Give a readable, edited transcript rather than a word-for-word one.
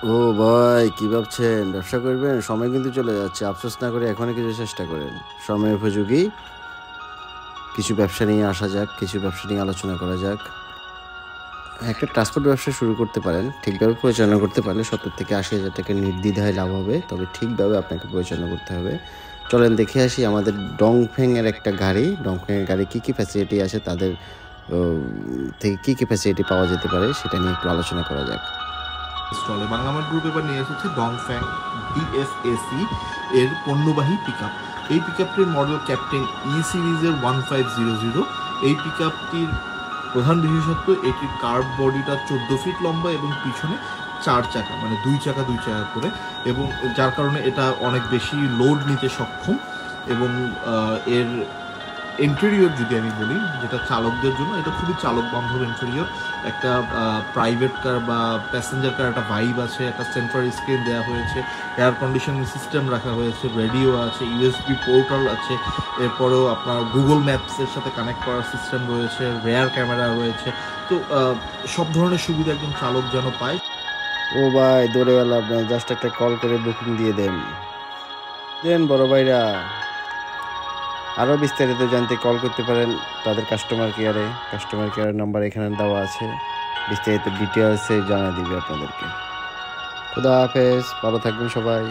ও ভাই, কি ভাবছেন? ব্যবসা করবেন? সময় কিন্তু চলে যাচ্ছে। আফসোস না করে এখনই কিছু চেষ্টা করেন। সময় উপযোগী কিছু ব্যবসা নিয়ে আসা যাক, কিছু ব্যবসা নিয়ে আলোচনা করা যাক। একটা ট্রান্সপোর্ট ব্যবসা শুরু করতে পারেন। ঠিকভাবে পরিচালনা করতে পারলে ৭০ থেকে ৮০ হাজার টাকা নির্দ্বিধায় লাভ হবে। তবে ঠিকভাবে আপনাকে পরিচালনা করতে হবে। চলেন দেখে আসি আমাদের ডংফেং এর একটা গাড়ি। ডংফেং এর গাড়ি কি কি ফ্যাসিলিটি আছে, তাদের ও, থেকে কি কি ফ্যাসিলিটি পাওয়া যেতে পারে সেটা নিয়ে একটু আলোচনা করা যাক। স্টলে বাংলামার গ্রুপ এবার নিয়ে এসেছে ডংফ্যাং ডিএফএসি এর পণ্যবাহী পিকআপ। এই পিকআপটির মডেল ক্যাপ্টেন সিরিজের 1500। এই পিকআপটির প্রধান বিশেষত্ব এটির কার্ভ বডিটা 14 ফিট লম্বা এবং পিছনে 4 চাকা, মানে 2 চাকা করে, এবং যার কারণে এটা অনেক বেশি লোড নিতে সক্ষম। এবং এর ইন্টেরিয়র যদি আমি বলি, যেটা চালকদের জন্য এটা খুবই চালক বান্ধব ইন্টেরিয়র। একটা প্রাইভেট কার বা প্যাসেঞ্জার কার একটা ভাইব আছে। একটা সেন্ট্রাল স্ক্রিন দেওয়া হয়েছে, এয়ার কন্ডিশনিং সিস্টেম রাখা হয়েছে, রেডিও আছে, ইউএসবি পোর্টাল আছে। এরপরেও আপনার গুগল ম্যাপসের সাথে কানেক্ট করার সিস্টেম রয়েছে, রেয়ার ক্যামেরা রয়েছে। তো সব ধরনের সুবিধা একজন চালক যেন পায়। ও ভাই, দৌড়ে গেল আপনার, জাস্ট একটা কল করে বুকিং দিয়ে দেন। দেন বড় ভাইরা, আরও বিস্তারিত জানতে কল করতে পারেন তাদের কাস্টমার কেয়ার নাম্বার এখানে দেওয়া আছে। বিস্তারিত ডিটেলসে জানা দিবে আপনাদেরকে। খুদা হাফেজ, ভালো থাকবেন সবাই।